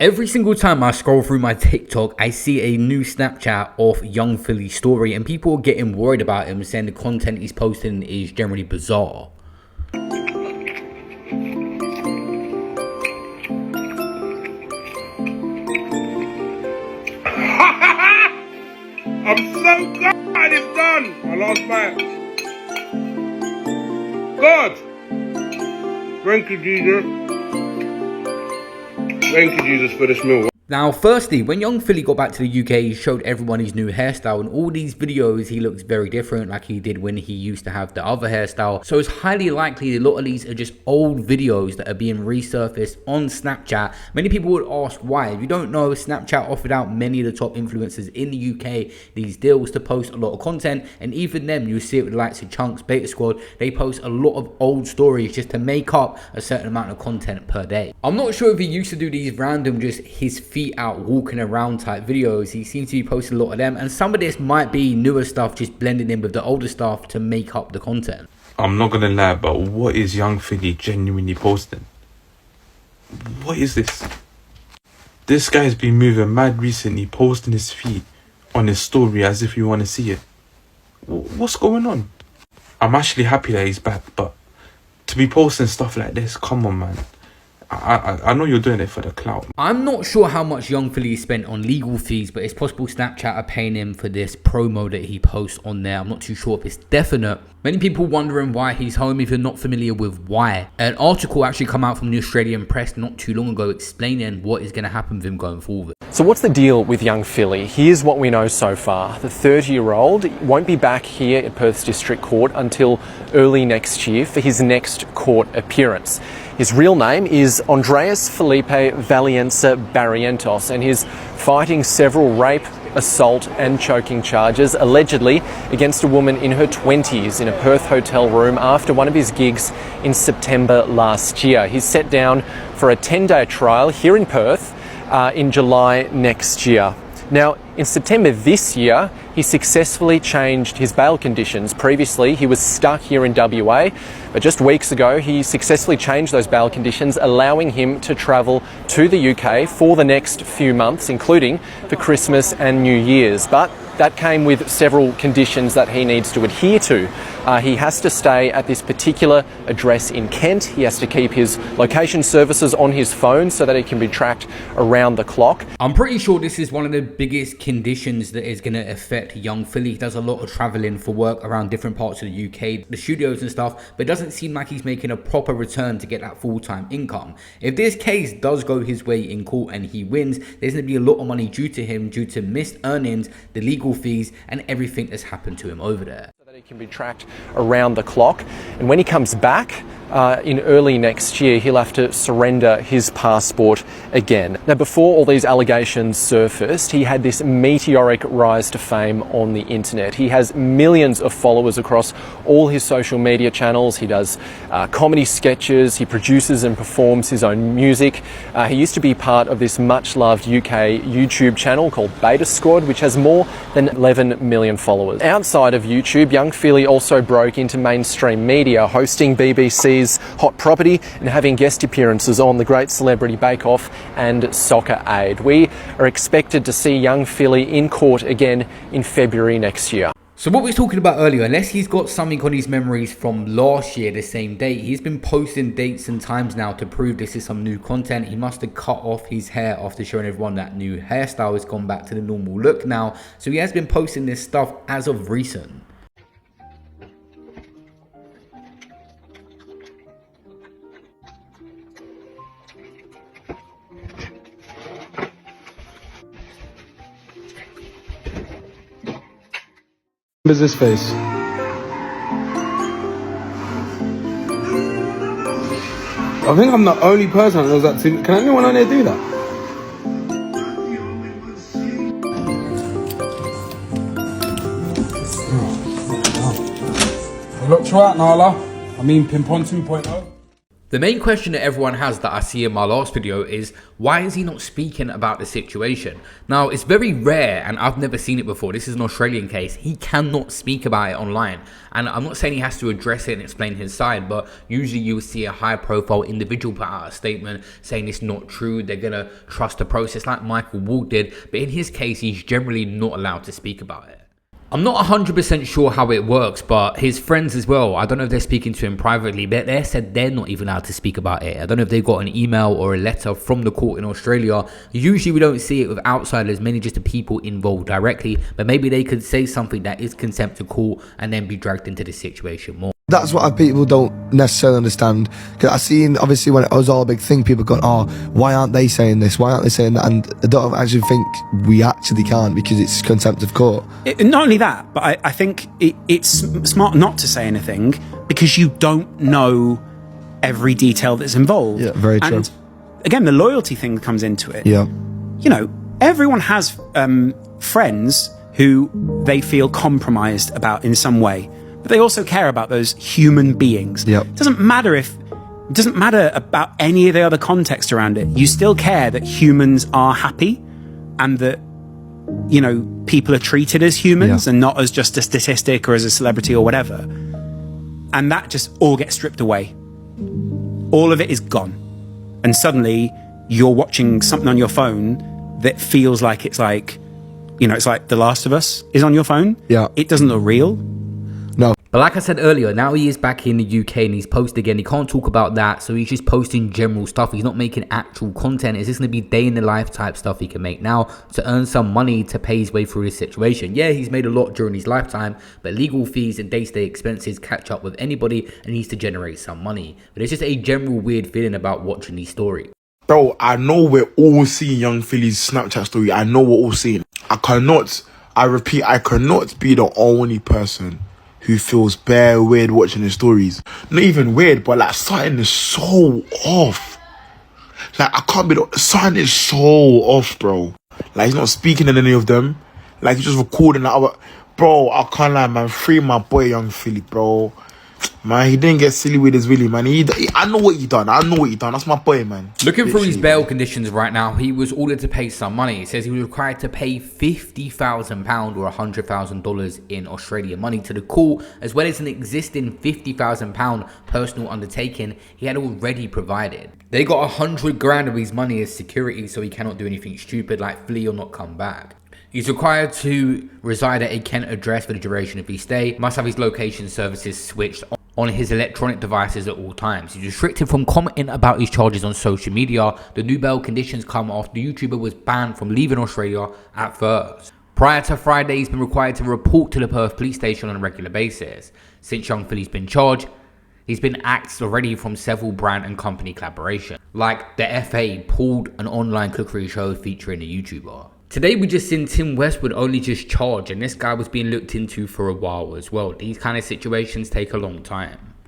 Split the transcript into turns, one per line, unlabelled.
Every single time I scroll through my TikTok, I see a new Snapchat of Young Philly's story, and people are getting worried about him, saying the content he's posting is generally bizarre.
I'm so glad it's done. My last bite. God. Thank you, Jesus. Thank you, Jesus, for this meal.
Now, firstly, when Young Philly got back to the UK, he showed everyone his new hairstyle. In all these videos, he looks very different, like he did when he used to have the other hairstyle. So it's highly likely a lot of these are just old videos that are being resurfaced on Snapchat. Many people would ask why. If you don't know, Snapchat offered out many of the top influencers in the UK these deals to post a lot of content. And even them, you see it with the likes of Chunks, Beta Squad, they post a lot of old stories just to make up a certain amount of content per day. I'm not sure if he used to do these random just his feet out walking around type videos. He seems to be posting a lot of them, and some of this might be newer stuff just blending in with the older stuff to make up the content.
I'm not gonna lie, but what is Young Philly genuinely posting? What is this? This guy's been moving mad recently, posting his feet on his story as if you want to see it. What's going on? I'm actually happy that he's back, but to be posting stuff like this, come on, man. I know you're doing it for the clout.
I'm not sure how much Young Philly spent on legal fees, but it's possible Snapchat are paying him for this promo that he posts on there. I'm not too sure if it's definite. Many people wondering why he's home if you're not familiar with why. An article actually come out from the Australian press not too long ago explaining what is going to happen with him going forward.
So what's the deal with Young Philly? Here's what we know so far. The 30-year-old won't be back here at Perth's District Court until early next year for his next court appearance. His real name is Andreas Felipe Valienza Barrientos, and he's fighting several rape, assault and choking charges allegedly against a woman in her 20s in a Perth hotel room after one of his gigs in September last year. He's set down for a 10-day trial here in Perth in July next year. Now, in September this year, he successfully changed his bail conditions. Previously, he was stuck here in WA, but just weeks ago, he successfully changed those bail conditions, allowing him to travel to the UK for the next few months, including for Christmas and New Year's. But that came with several conditions that he needs to adhere to. He has to stay at this particular address in Kent. He has to keep his location services on his phone so that he can be tracked around the clock.
I'm pretty sure this is one of the biggest conditions that is going to affect Young Philly. He does a lot of traveling for work around different parts of the UK, the studios and stuff, but it doesn't seem like he's making a proper return to get that full-time income. If this case does go his way in court and he wins, there's going to be a lot of money due to him due to missed earnings, the legal fees and everything that's happened to him over there.
So that he can be tracked around the clock, and when he comes back in early next year, he'll have to surrender his passport again. Now, before all these allegations surfaced, he had this meteoric rise to fame on the internet. He has millions of followers across all his social media channels. He does comedy sketches, he produces and performs his own music. He used to be part of this much-loved UK YouTube channel called Beta Squad, which has more than 11 million followers. Outside of YouTube, Young Philly also broke into mainstream media, hosting BBC's Hot Property and having guest appearances on The Great Celebrity Bake Off and Soccer Aid. We are expected to see Young Philly in court again in February next year.
So what we were talking about earlier, unless he's got something on his memories from last year, the same date, he's been posting dates and times now to prove this is some new content. He must have cut off his hair after showing everyone that new hairstyle has gone back to the normal look now. So he has been posting this stuff as of recent.
What is this face? I think I'm the only person that knows that. Can anyone on there do that? Look, try out, Nala. I mean, Pimpon 2.0.
The main question that everyone has that I see in my last video is, why is he not speaking about the situation? Now, it's very rare, and I've never seen it before. This is an Australian case. He cannot speak about it online. And I'm not saying he has to address it and explain his side, but usually you will see a high-profile individual put out a statement saying it's not true, they're going to trust the process like Michael Wall did. But in his case, he's generally not allowed to speak about it. I'm not 100% sure how it works, but his friends as well, I don't know if they're speaking to him privately, but they said they're not even allowed to speak about it. I don't know if they got an email or a letter from the court in Australia. Usually we don't see it with outsiders, mainly just the people involved directly, but maybe they could say something that is contempt to court and then be dragged into the situation more.
That's what people don't necessarily understand. Because I've seen, obviously, when it was all a big thing, people going, oh, why aren't they saying this? Why aren't they saying that? And I don't actually think we actually can't, because it's contempt of court.
Not only that, but I think it's smart not to say anything, because you don't know every detail that's involved.
Yeah, very true.
And again, the loyalty thing comes into it.
Yeah.
You know, everyone has friends who they feel compromised about in some way. But they also care about those human beings.
Yep.
It doesn't matter about any of the other context around it. You still care that humans are happy, and that, you know, people are treated as humans and not as just a statistic or as a celebrity or whatever. And that just all gets stripped away. All of it is gone. And suddenly you're watching something on your phone that feels like it's like, you know, it's like The Last of Us is on your phone.
Yeah.
It doesn't look real.
No.
But like I said earlier, now he is back in the UK and he's posted again. He can't talk about that, so he's just posting general stuff. He's not making actual content. It's just going to be day in the life type stuff he can make now to earn some money to pay his way through this situation. Yeah, he's made a lot during his lifetime, but legal fees and day-to-day expenses catch up with anybody and he needs to generate some money. But it's just a general weird feeling about watching these stories.
Bro, I know we're all seeing Young Philly's Snapchat story. I know we're all seeing. I repeat, I cannot be the only person who feels bare weird watching his stories. Not even weird, but like something is so off. Like something is so off, bro. Like he's not speaking in any of them. Like he's just recording that. Bro, I can't lie, man. Free my boy Young Philly, bro. Man, he didn't get silly with his Willie, man. I know what he done. That's my boy, man.
Looking through his bail conditions right now, he was ordered to pay some money. It says he was required to pay £50,000 or $100,000 in Australian money to the court, as well as an existing £50,000 personal undertaking he had already provided. They got 100 grand of his money as security, so he cannot do anything stupid like flee or not come back. He's required to reside at a Kent address for the duration of his stay, must have his location services switched on his electronic devices at all times. He's restricted from commenting about his charges on social media. The new bail conditions come after the YouTuber was banned from leaving Australia at first. Prior to Friday, he's been required to report to the Perth police station on a regular basis. Since Young Philly's been charged, he's been axed already from several brand and company collaborations, like the FA pulled an online cookery show featuring a YouTuber. Today we just seen Tim Westwood only just charged, and this guy was being looked into for a while as well. These kind of situations take a long time.